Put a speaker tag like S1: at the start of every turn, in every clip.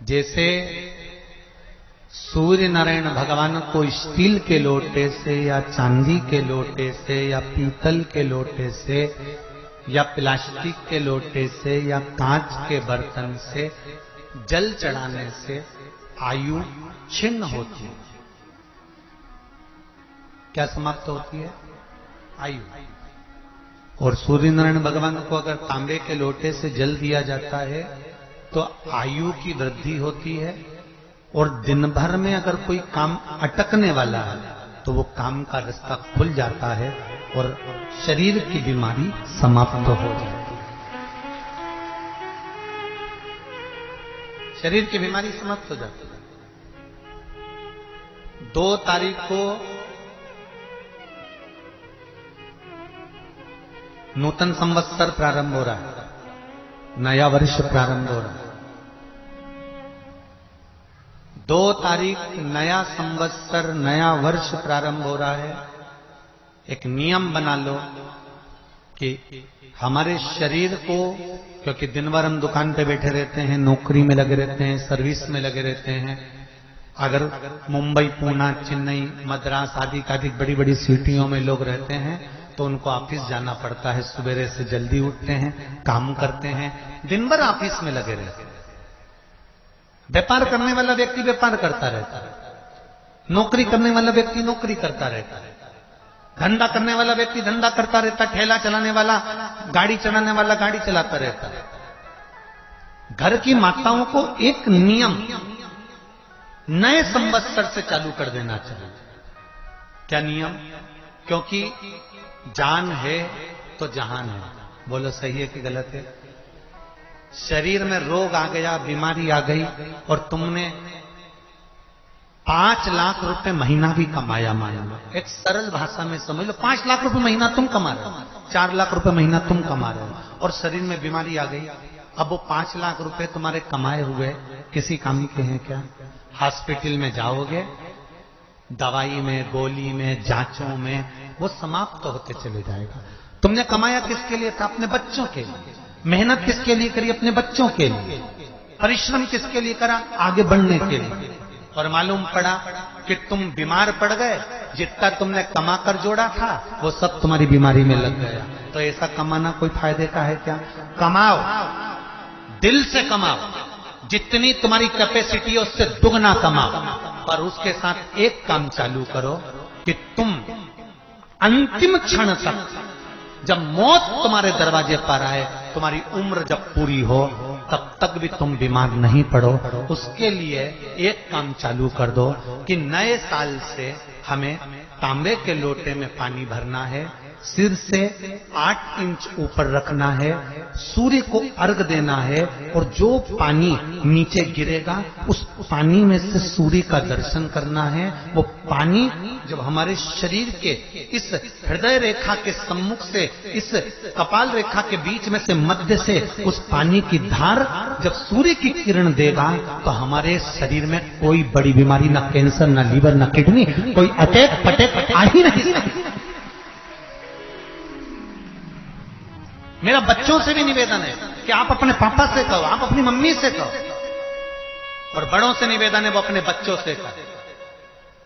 S1: जैसे सूर्य नारायण भगवान को स्टील के लोटे से या चांदी के लोटे से या पीतल के लोटे से या प्लास्टिक के लोटे से या कांच के बर्तन से जल चढ़ाने से आयु छिन्न होती है। क्या समाप्त होती है? आयु। और सूर्य नारायण भगवान को अगर तांबे के लोटे से जल दिया जाता है तो आयु की वृद्धि होती है, और दिन भर में अगर कोई काम अटकने वाला है तो वो काम का रास्ता खुल जाता है और शरीर की बीमारी समाप्त हो जाती है। शरीर की बीमारी समाप्त हो जाती है। 2 तारीख को नूतन संवत्सर प्रारंभ हो रहा है, नया वर्ष प्रारंभ हो रहा है। 2 तारीख नया संवत्सर नया वर्ष प्रारंभ हो रहा है। एक नियम बना लो कि हमारे शरीर को, क्योंकि दिन भर हम दुकान पे बैठे रहते हैं, नौकरी में लगे रहते हैं, सर्विस में लगे रहते हैं। अगर मुंबई, पूना, चेन्नई, मद्रास आदि अधिक बड़ी बड़ी सिटियों में लोग रहते हैं तो उनको ऑफिस जाना पड़ता है। सवेरे से जल्दी उठते हैं, काम करते हैं, दिन भर ऑफिस में लगे रहते हैं। व्यापार करने वाला व्यक्ति व्यापार करता रहता है, नौकरी करने वाला व्यक्ति नौकरी करता रहता है, धंधा करने वाला व्यक्ति धंधा करता रहता है, ठेला चलाने वाला, गाड़ी चलाने वाला गाड़ी चलाता रहता है। घर की माताओं को एक नियम नए संवत्सर से चालू कर देना चाहिए। क्या नियम? क्योंकि जान है तो जहान है। बोलो सही है कि गलत है? शरीर में रोग आ गया, बीमारी आ गई और तुमने 5 लाख रुपए महीना भी कमाया, मान लो, एक सरल भाषा में समझ लो, 5 लाख रुपए महीना तुम कमा रहे हो, 4 लाख रुपए महीना तुम कमा रहे हो, और शरीर में बीमारी आ गई। अब वो 5 लाख रुपए तुम्हारे कमाए हुए किसी काम के हैं क्या? हॉस्पिटल में जाओगे, दवाई में, गोली में, जांचों में वो समाप्त होते चले जाएगा। तुमने कमाया किसके लिए था? अपने बच्चों के लिए। मेहनत किसके लिए करी? अपने बच्चों के लिए। परिश्रम किसके लिए करा? आगे बढ़ने के लिए। और मालूम पड़ा कि तुम बीमार पड़ गए, जितना तुमने कमा कर जोड़ा था वो सब तुम्हारी बीमारी में लग गया। तो ऐसा कमाना कोई फायदे का है क्या? कमाओ, दिल से कमाओ, जितनी तुम्हारी कैपेसिटी है उससे दुगना कमाओ, पर उसके साथ एक काम चालू करो कि तुम अंतिम क्षण तक, जब मौत तुम्हारे दरवाजे पर आए, तुम्हारी उम्र जब पूरी हो, तब तक भी तुम बीमार नहीं पड़ो। उसके लिए एक काम चालू कर दो कि नए साल से हमें तांबे के लोटे में पानी भरना है, सिर से 8 इंच ऊपर रखना है, सूर्य को अर्घ देना है, और जो पानी नीचे गिरेगा उस पानी में से सूर्य का दर्शन करना है। वो पानी जब हमारे शरीर के इस हृदय रेखा के सम्मुख से, इस कपाल रेखा के बीच में से, मध्य से उस पानी की धार जब सूर्य की किरण देगा तो हमारे शरीर में कोई बड़ी बीमारी, ना कैंसर, ना लीवर, ना किडनी, कोई अटैक पटैक आ ही नहीं। मेरा बच्चों से भी निवेदन है कि आप अपने पापा से कहो, आप अपनी मम्मी से कहो, और बड़ों से निवेदन है वो अपने बच्चों से कहो।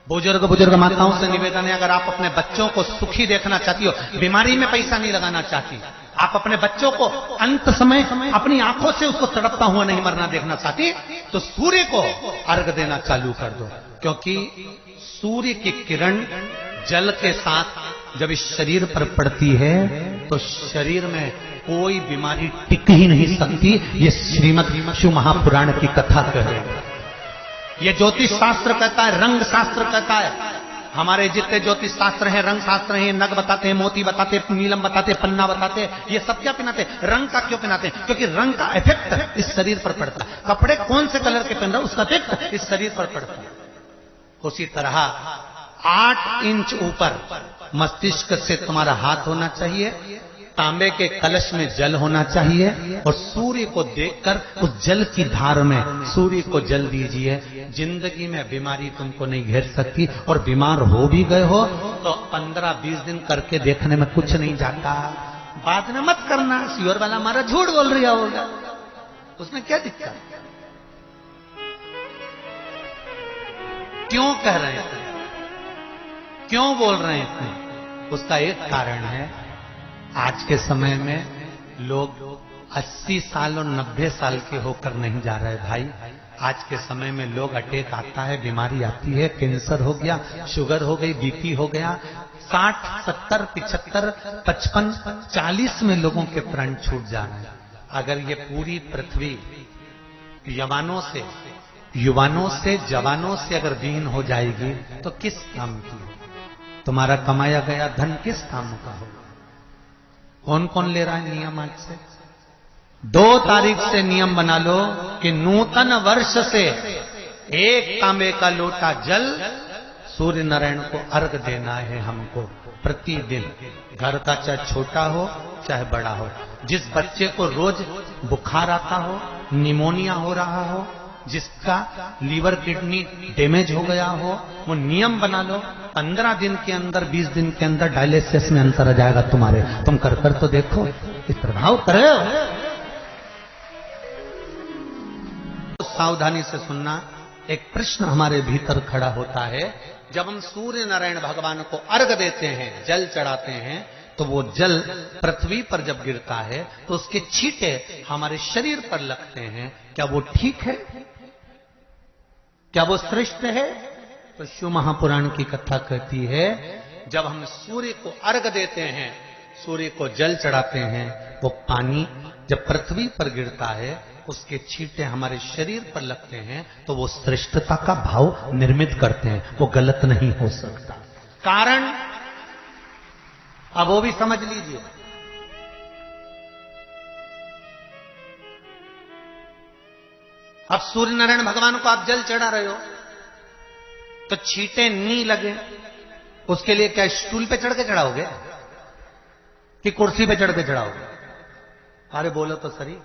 S1: बुजुर्ग माताओं से निवेदन है, अगर आप अपने बच्चों को सुखी देखना चाहती हो, बीमारी में पैसा नहीं लगाना चाहती, आप अपने बच्चों को अंत समय अपनी आंखों से उसको तड़पता हुआ नहीं मरना देखना चाहती, तो सूर्य को अर्घ देना चालू कर दो। क्योंकि सूर्य की किरण जल के साथ जब इस शरीर पर पड़ती है तो शरीर में कोई बीमारी टिक ही नहीं सकती। ये श्रीमद् शिव महापुराण की कथा कह रहे हैं। ये ज्योतिष शास्त्र कहता है, रंग शास्त्र कहता है। हमारे जितने ज्योतिष शास्त्र हैं, रंग शास्त्र हैं, नग बताते हैं, मोती बताते हैं, नीलम बताते हैं, पन्ना बताते हैं, ये सब क्या पहनाते हैं? रंग का क्यों पहनाते हैं? क्योंकि रंग का इफेक्ट इस शरीर पर पड़ता है। कपड़े कौन से कलर के पहन रहे हो, उसका इफेक्ट इस शरीर पर पड़ता है। उसी तरह 8 इंच ऊपर मस्तिष्क से तुम्हारा हाथ होना चाहिए, तांबे के कलश में जल होना चाहिए, और सूर्य को देखकर उस जल की धार में सूर्य को जल दीजिए। जिंदगी में बीमारी तुमको नहीं घेर सकती, और बीमार हो भी गए हो तो 15-20 दिन करके देखने में कुछ नहीं जाता। बाद में मत करना, श्योर वाला हमारा झूठ बोल रहा होगा, उसमें क्या दिक्कत? क्यों कह रहे हैं, क्यों बोल रहे हैं? उसका एक कारण है, आज के समय में लोग 80 साल और 90 साल के होकर नहीं जा रहे भाई। आज के समय में लोग अटैक आता है, बीमारी आती है, कैंसर हो गया, शुगर हो गई, बीपी हो गया, 60, 70, 75, 55, 40 में लोगों के प्राण छूट जा रहे हैं। अगर ये पूरी पृथ्वी युवानों से जवानों से अगर विहीन हो जाएगी तो किस काम की? तुम्हारा कमाया गया धन किस काम का होगा? कौन कौन ले रहा है नियम? आज से 2 तारीख से नियम बना लो कि नूतन वर्ष से 1 तांबे का लोटा जल सूर्य नारायण को अर्घ देना है हमको प्रतिदिन। घर का चाहे छोटा हो चाहे बड़ा हो, जिस बच्चे को रोज बुखार आता हो, निमोनिया हो रहा हो, जिसका लीवर किडनी डैमेज हो गया हो, वो नियम बना लो 15 दिन के अंदर 20 दिन के अंदर डायलिसिस में अंतर आ जाएगा तुम्हारे। तुम कर तो देखो, इस प्रभाव करे। सावधानी से सुनना, एक प्रश्न हमारे भीतर खड़ा होता है। जब हम सूर्य नारायण भगवान को अर्घ देते हैं, जल चढ़ाते हैं, तो वो जल पृथ्वी पर जब गिरता है तो उसके छींटे हमारे शरीर पर लगते हैं। क्या वो ठीक है? क्या वो श्रेष्ठ है? तो शिव महापुराण की कथा कहती है, जब हम सूर्य को अर्घ देते हैं, सूर्य को जल चढ़ाते हैं, वो पानी जब पृथ्वी पर गिरता है, उसके छींटे हमारे शरीर पर लगते हैं, तो वो श्रेष्ठता का भाव निर्मित करते हैं। वो गलत नहीं हो सकता। कारण अब वो भी समझ लीजिए। अब सूर्य नारायण भगवान को आप जल चढ़ा रहे हो तो छींटे नहीं लगे, उसके लिए क्या स्टूल पे चढ़ के चढ़ाओगे कि कुर्सी पे चढ़ के चढ़ाओगे? अरे बोलो तो सही।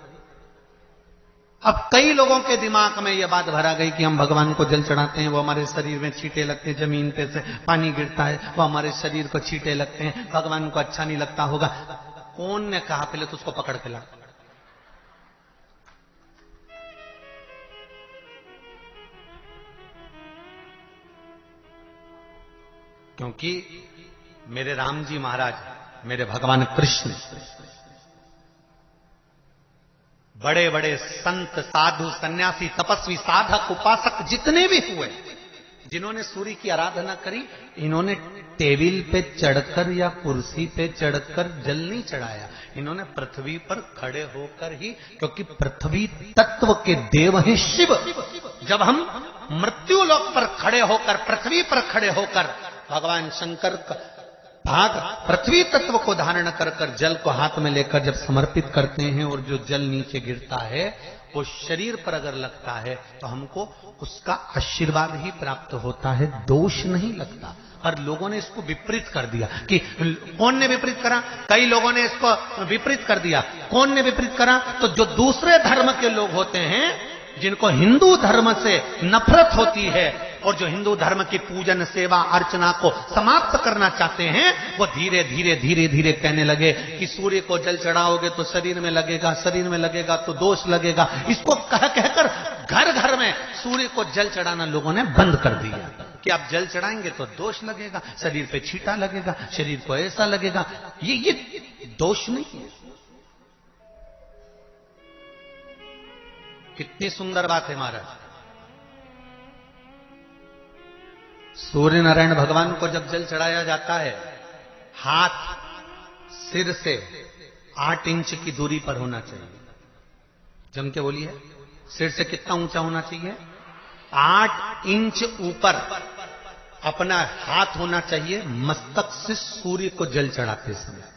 S1: अब कई लोगों के दिमाग में यह बात भरा गई कि हम भगवान को जल चढ़ाते हैं, वो हमारे शरीर में छींटे लगते हैं, जमीन पे से पानी गिरता है, वो हमारे शरीर को छींटे लगते हैं, भगवान को अच्छा नहीं लगता होगा। कौन ने कहा? पहले तो उसको पकड़ के ला। क्योंकि मेरे राम जी महाराज, मेरे भगवान कृष्ण, बड़े बड़े संत, साधु, सन्यासी, तपस्वी, साधक, उपासक जितने भी हुए, जिन्होंने सूर्य की आराधना करी, इन्होंने टेबल पे चढ़कर या कुर्सी पे चढ़कर जल नहीं चढ़ाया। इन्होंने पृथ्वी पर खड़े होकर ही, क्योंकि पृथ्वी तत्व के देव हैं शिव। जब हम मृत्यु लोक पर खड़े होकर, पृथ्वी पर खड़े होकर भगवान शंकर का भाग पृथ्वी तत्व को धारण कर कर जल को हाथ में लेकर जब समर्पित करते हैं, और जो जल नीचे गिरता है वो शरीर पर अगर लगता है तो हमको उसका आशीर्वाद ही प्राप्त होता है, दोष नहीं लगता। और लोगों ने इसको विपरीत कर दिया कि कौन ने विपरीत करा? कई लोगों ने इसको विपरीत कर दिया। कौन ने विपरीत करा? तो जो दूसरे धर्म के लोग होते हैं, जिनको हिंदू धर्म से नफरत होती है और जो हिंदू धर्म की पूजन, सेवा, अर्चना को समाप्त करना चाहते हैं, वो धीरे धीरे धीरे धीरे कहने लगे कि सूर्य को जल चढ़ाओगे तो शरीर में लगेगा, शरीर में लगेगा तो दोष लगेगा। इसको कह कहकर घर घर में सूर्य को जल चढ़ाना लोगों ने बंद कर दिया कि आप जल चढ़ाएंगे तो दोष लगेगा, शरीर पे छींटा लगेगा, शरीर को ऐसा लगेगा। ये दोष नहीं है। कितनी सुंदर बात है महाराज। सूर्य नारायण भगवान को जब जल चढ़ाया जाता है, हाथ सिर से 8 इंच की दूरी पर होना चाहिए। जम के बोलिए, सिर से कितना ऊंचा होना चाहिए? 8 इंच ऊपर अपना हाथ होना चाहिए मस्तक से सूर्य को जल चढ़ाते समय।